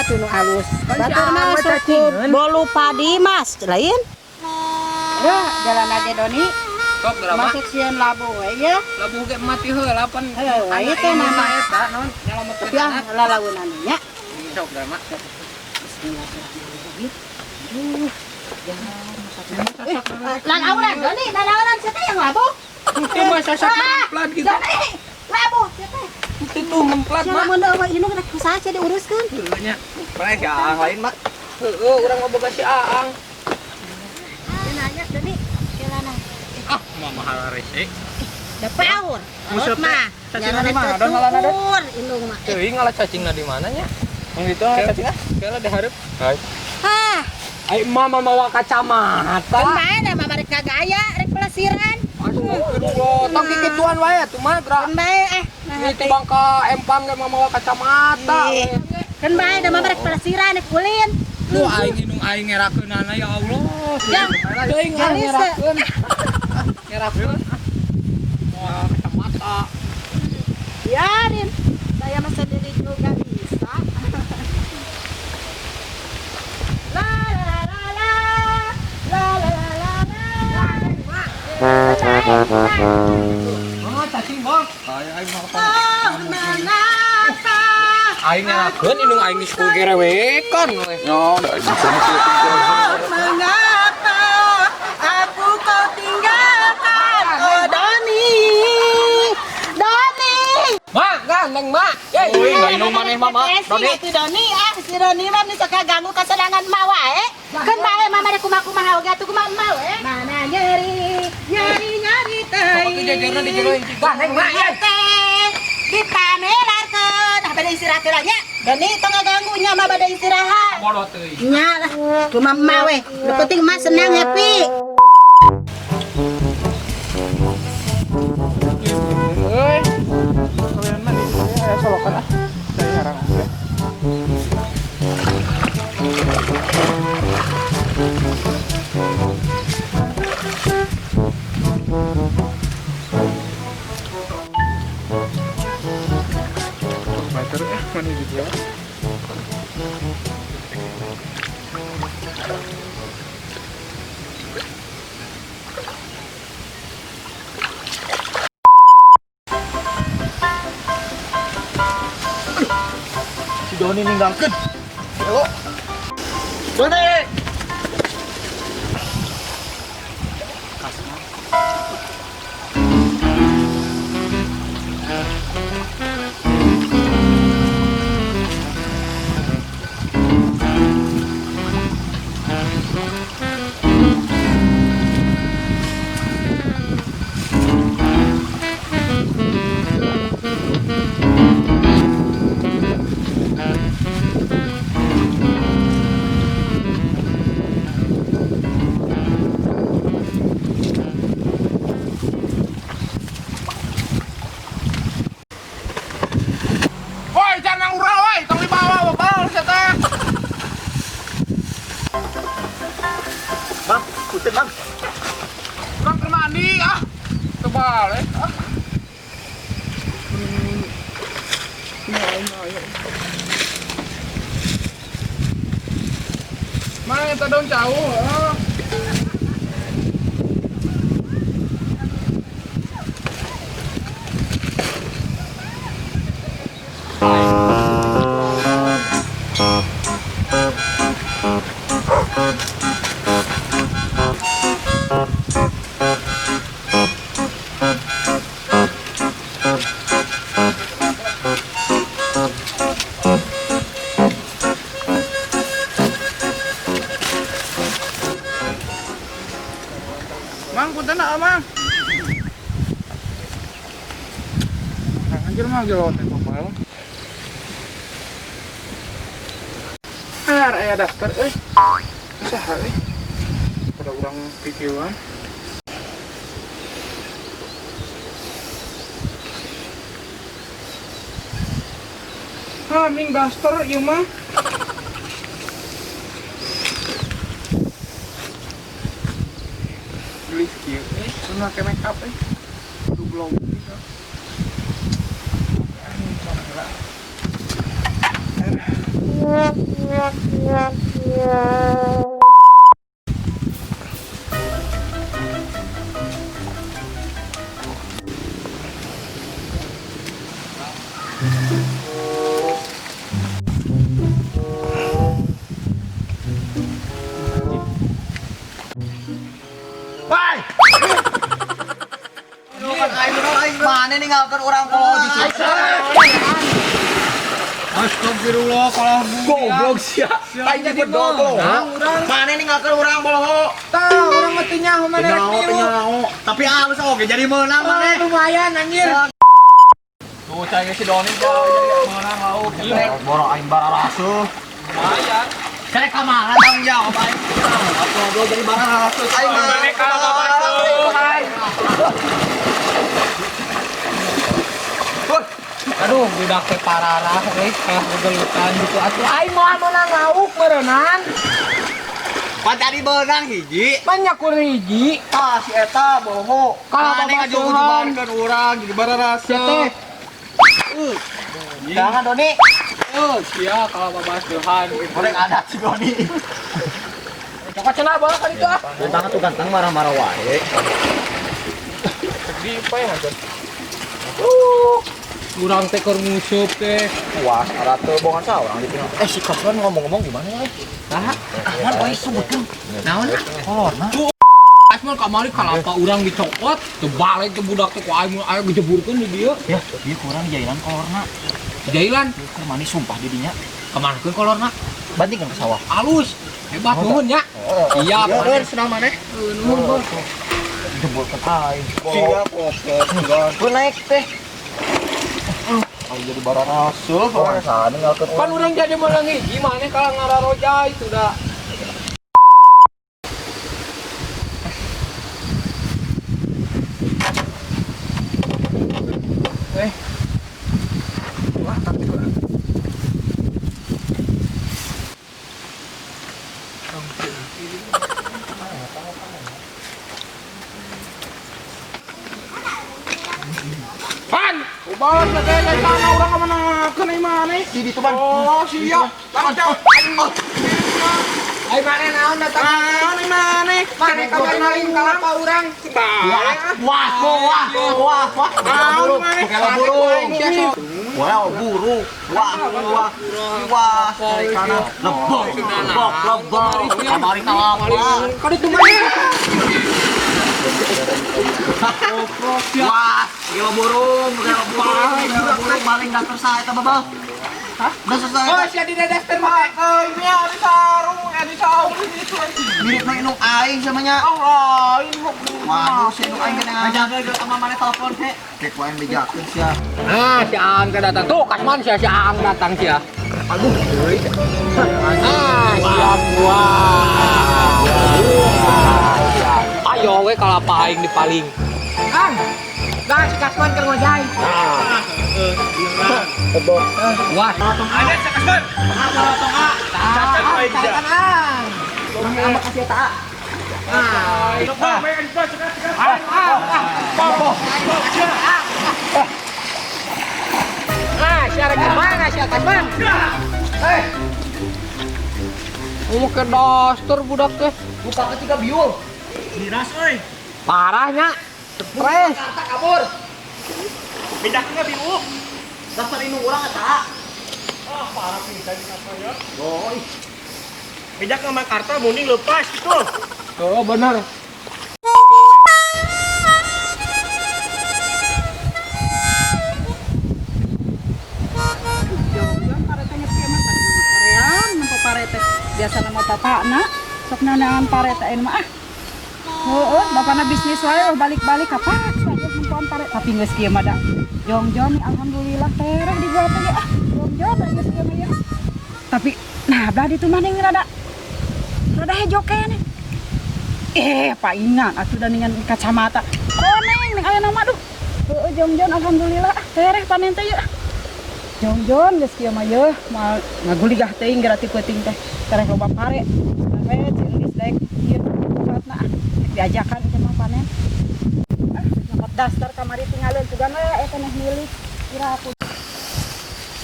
atuh nu alus. Batur mah cukup bolu padi mas lain. Ya, jalan aja Doni. Sok drama. Masuk sieun labu we ya. Labu ge mati heula pan. Ieu teh nama eta naon nyelametkeun ya anak. lalaunan nya. Sok drama. Lalaunan Doni, lalaunan siapa yang labu? Itu mah sasak memplat gitu. Doni, labu siapa? Itu memplat mah. Jangan mun eueuh indung rek usaha nya diuruskeun. Heuh nya. Bae si Aang lain mah. Heuh urang mah boga si Aang. Nanya Doni, kelana. Ah, mah mahal resik. Da paur. Maksud mah. cacingna di mana? Don ngalana don. Indung mah. Teuing ngalah cacingna di mana nya? Yang itu cacingna? Kela dihareup. Hai. Hah, Ai mama mawa kacamata. kan bae da mah rek kagaya, rek pelesiran. Aduh, tong kikituan wae atuh mah, Dra. Kan bae Ini tibang ka empang ge mawa kacamata. Kan bae da mah rek pelesiran, rek kulin. Lu aing indung aing ngerakeunana ya Allah. Yang Teuing ngerakeun. Ngerakeun. Mawa kacamata. Biarin. Saya mah sendiri juga bisa. La la la la la la la la la. Oh, cacing bos. Aing mah Menata. aing ngerakeun indung aing geus ku gerewekan we. Yo, da bisa Mengapa aku kau tinggalkan? Oh Doni, Doni. Mak, gandeng mak. Euy, enggak indung maneh mah, Mak. Doni. Si Doni si Doni mah bisa kaganggu kasenangan mah wae. Kan bae mah mare kumaha oge atuh kumaha mah we. Mana nyeri teh. Sok teh jejerna dijeroin ti gandeng mak. Teh dipamerarkeun. Bade istirahat heula nya. Doni tong ngaganggu nya mah bade istirahat. Bodoh teuy. Nya lah, kumaha mah we. Nu penting mah senang happy. Euy. Kalian mah di aya solokan ah. Dari harang oke. Meter mana dijual? Si Doni ninggalkeun. Ayo. Doni. Woi, jangan urang woi, tong dibawa bakal eta. Bang, punten bang. Urang keur mandi ah. Tebal ah. Mana eta daun jauh? Mang, punten ah, Mang. Anjir mah gelot teh popal. Aya daftar euy. Saha euy? Pada urang pikieuan. Ming daftar ieu mah. Gelis kieu euy, sunah ke make up euy. Kudu glow gitu. Ini Woi. Mana nih ngangkat orang kalau di sini? Astagfirullah kalau goblok sia. Tanya bedol. Mana nih ngangkat orang bolo? Tahu orang mati nyaho mana Nyaho. Tapi halus oke jadi menang mana? lumayan anjir. Tuh cai si Doni jadi menang mau. Borok aing bara rasuh. Lumayan. Saya kamar tanggung jawab aing. Aku ngobrol jadi bara rasuh. Aing Aduh, budak teh pararah euy, kayak gegelutan gitu. Atuh aing moal menang lauk meureunnan. Pan tadi benang hiji. Banyak ku hiji. Ah si eta boho. Kalau Mana babasuhan. ngajung-jungkan urang jadi bara rasuh. Sia teh. Jangan Doni. Sia kalau babasuhan. Boleh ada si Doni. Coba cenah bola kali itu ah. Ganteng tuh ganteng marah-marah wae. Di apa ya ngajar? Kurang teh keur ngusup teh. Wah, ada tuh bongan sa orang di pihak. Si Kasman ngomong-ngomong gimana ya? Nah, Aman oi sebutkeun. Naon? Oh, nah. Asmal kamari kalapa urang dicokot, teu balik teh budak teh ku aing gejeburkeun di dieu. Ya, ieu kurang jailan kolorna. Jailan, Keur manis sumpah di dinya. kemanakeun kolorna? Bantingkeun ke sawah. Alus, hebat nuhun nya. Iya, Bener senang maneh. nuhun bos. Jebulkeun aing. Siap, oke. Ku naik teh. Ayo jadi bara rasuh, sana ngalkeun Kan urang jadi menang hiji maneh kalau ngararojai sudah. Pan, ubalan na kaya kay sana urang ka mana kanay maneh. Di ditu ban. Oh, siap. Langsung. Ay maneh naon datang. Maneh maneh. Maneh ka kenalin kalapa urang. Wah. Naon maneh? Kalau burung. Wow, burung. Wah. Dari sana. Lebok. Kamari kalapa. Kali tu maneh. Wah, gila burung maling daftar saya eta babal. Hah? Daftar saya. Oh, sia di daftar mah. Ini ada sarung, ada sarung itu. Mirip nang inung aing samanya. Oh, ini kok. Waduh, si inung aing kena ngajaga ge sama mana telepon he. Kek wae bejakeun sia. Nah, si Aang teh datang tuh, Kasman si Aang datang sia. Aduh, euy. Siap gua. Ayo we kalapa aing dipaling. Kang. Dah si Kasman keur ngojai. Tebok. Wah. Ada si Kasman. Cacat bae dia. Aang. Sama kasih ta. Siapa gimana siapa Kasman? Mau ke daster budak teh. Buka ketiga biul. Miras euy. Parahnya. Stres. Kabur. Bedakna biu. Daftar inung urang eta. Ah, parah pisan katanya. Boy. Bedak nama karta mending lepas gitu. Oh benar. Biasa nama bapakna sok nanangan parete ini mah bapakna bisnis wae balik-balik apa saja mempuan parete tapi geus kieu mah da jong-jong alhamdulillah tereh di gua teh jong-jong geus kieu mah ya tapi nah belah ditu mah ning rada hejo kene paingan atuh da ningan kacamata koneng ning aya nama duh jong-jong alhamdulillah tereh panen teh ya jong-jong geus kieu mah yeuh moal ngaguligah teuing gerati peuting teh tereh loba pare sampai cilis daek ieu saatna diajakan teh mah panen dapat dastar kamari tinggalin juga mah eta neh milik kira aku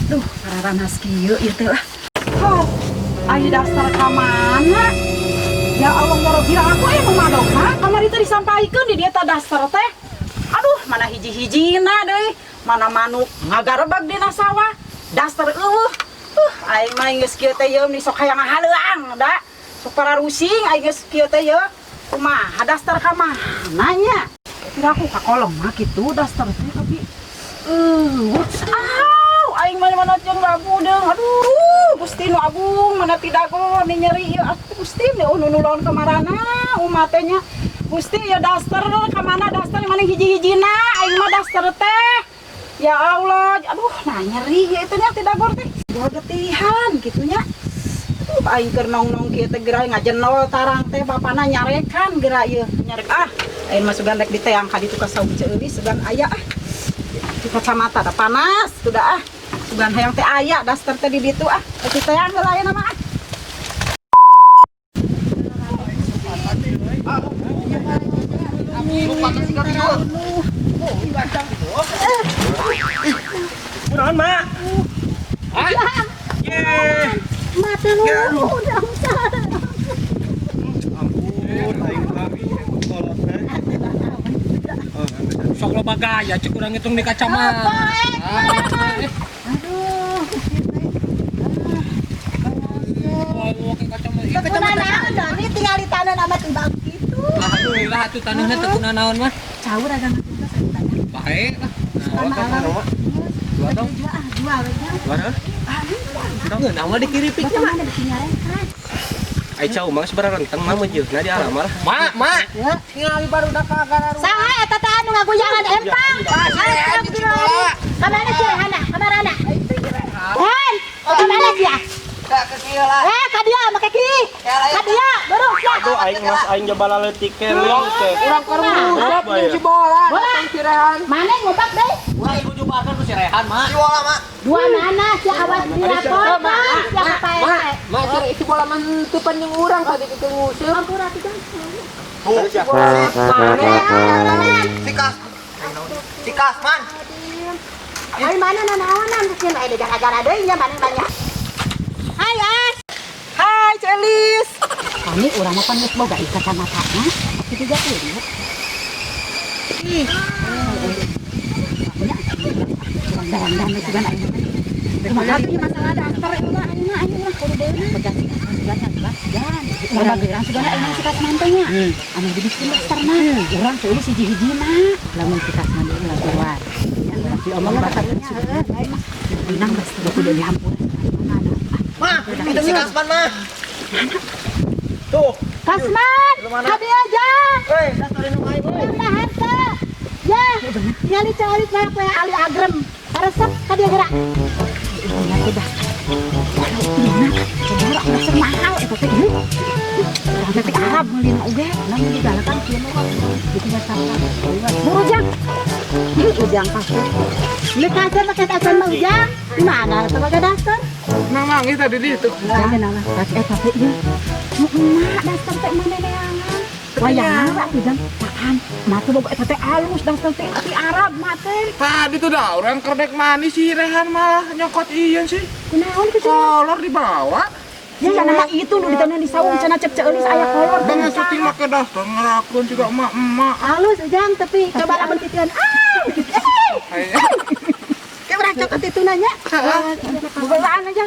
duh pararanas kieu ieu teh lah Ai dasar ka mana? Ya Allah gara-gara aku emang madog mah. Kamari teh disampaikeun di dieu teh dasar teh. Aduh, mana hiji-hijina deui. Mana manuk ngagarebag dina sawah. Dasar aing mah geus kieu teh yeuh sok hayang ngahaleuang da. Sok pararusing aing geus kieu teh yeuh. Kumaha dasar ka mana nya? Kira aku ka kolong mah kitu dasar teh tapi aing mana jeung rabudeung. Aduh, Gusti nu Agung mana tidak go ni nyeri ieu Gusti nu nulon kamarana umat teh nya. Gusti ya dasar ka mana dasar mana hiji-hijina aing mah dasar teh. Ya Allah, aduh nah nyeri ieu teh nya tidak go teh. Gua getihan kitu nya. Aing keur nong-nong kieu teh geura ngajenol tarang teh bapana nyarekan geura ieu nyarek aing mah sugan rek diteang ka ditu ka saung ceulis sugan aya di kacamata da panas sudah sugan hayang teh aya daster teh di ditu diteang geura aya mah Kunaon, Mak? Hah? Yeay. mata lu udah Sok lo bagaya cek urang hitung di kacamata. aduh Oh, ke kacamata. Iya kunaon jadi tinggal di tanah nama timbang gitu Alhamdulillah atuh tanahna teu kuna naon mah. caur ada tugas tanya Bae lah. dua dong dua aja Mana? Ngeun nama dikiripik mah. Ai cau mah sebenarnya rentang mah meujeun na di alam lah. Mak. Ningali baru dak ka gara rumah. saha eta teh anu ngagoyangan empang kamana cirehana kamarana Han kamana sia Dak ke kieu lah. ka dieu make ki ka dieu burung sia Aduh aing mas aing jabala leutik ke liong teh. Urang keur ngusap jeung si bola. Tang cirehan. mana ngobak deui Wah ibu jubakan ku sirehan mah. Si bola mah. dua nana sia awas dia kota sia pae Mak cari si bola mah teu panjang urang tadi kita ngusap. ampun atuh kan Tuh, si bola. Sikas. Sikas man. ai mana nanaonan geus aya gara-gara deui nya mana banyak hai as hai Celis kami urang mah pan geus boga kacamatana tapi juga lihat Darang-darang itu kan aing. Kumaha ieu masalah dasar ieu aing kudu deui begas jelas jangan. Urang geurang sudah aing sikat mantenya. Anu di bikin dasar mah. Urang teulis hiji-hijina. Lamun sikat mandi laguan. Di omong katanya heuh. Inang geus kudu dihampur. Mah, itu si Kasman mah. Tuh. Kasman, hadi aja. Hei, dasarin nu aing we. Nah, harta. Ya, nyali cari apa ya ali agrem. Resep ka dia gerak. Iya udah. Saudara dasar mahal eta teh ieu. Urang teh Arab meulin oge, namun digalakan kieu mah. Gitu dasar. Buru jang. Ieu ujang kasih. Ieu kasih pakai dasar mah ujang. Di mana eta pakai dasar? Nah, manggih tadi di itu. Jangan nama. Eta teh ieu. Emak dasar teh mana neangan. Wayang apa tuh jang? Tahan. Mata boga eta teh alus dasar teh ati Arab mah teh. Tadi tuh dah orang kerdek manis si Rehan malah nyokot ieu sih. Kunaon kitu? Kolor dibawa. Ya nama itu nu ditanah di sawung cenah cek ceulis aya kolor. Dengan syuting make dasar ngerakeun juga emak-emak. Halus ujang tapi coba lamun titian. Kayak urang cokot itu nanya. Bukaan aja.